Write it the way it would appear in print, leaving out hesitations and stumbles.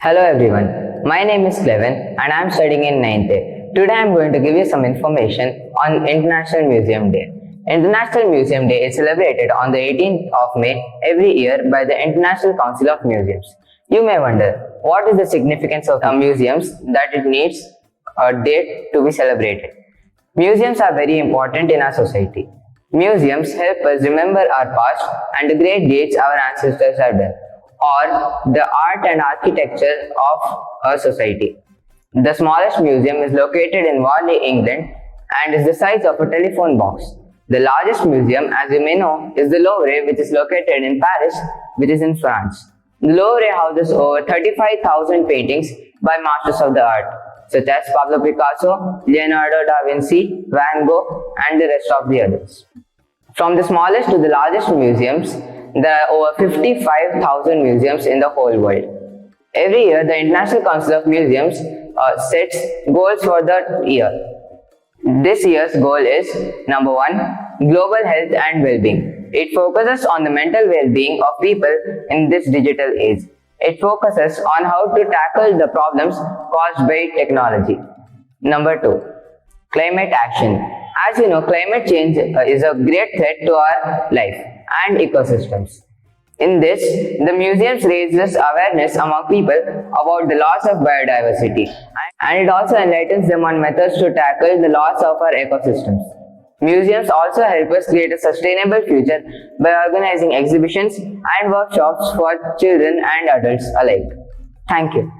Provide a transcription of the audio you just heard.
Hello everyone, my name is Clevin and I am studying in 9th A. Today I am going to give you some information on International Museum Day. International Museum Day is celebrated on the 18th of May every year by the International Council of Museums. You may wonder, what is the significance of museums that it needs a date to be celebrated? Museums are very important in our society. Museums help us remember our past and the great deeds our ancestors have done, or the art and architecture of a society. The smallest museum is located in Warley, England and is the size of a telephone box. The largest museum, as you may know, is the Louvre, which is located in Paris, which is in France. The Louvre houses over 35,000 paintings by masters of the art, such as Pablo Picasso, Leonardo da Vinci, Van Gogh, and the rest of the others. From the smallest to the largest museums, there are over 55,000 museums in the whole world. Every year, the International Council of Museums sets goals for the year. This year's goal is number 1, global health and well-being. It focuses on the mental well-being of people in this digital age. It focuses on how to tackle the problems caused by technology. Number 2, climate action. As you know, climate change is a great threat to our life and ecosystems. In this, the museums raises awareness among people about the loss of biodiversity, and it also enlightens them on methods to tackle the loss of our ecosystems. Museums also help us create a sustainable future by organizing exhibitions and workshops for children and adults alike. Thank you.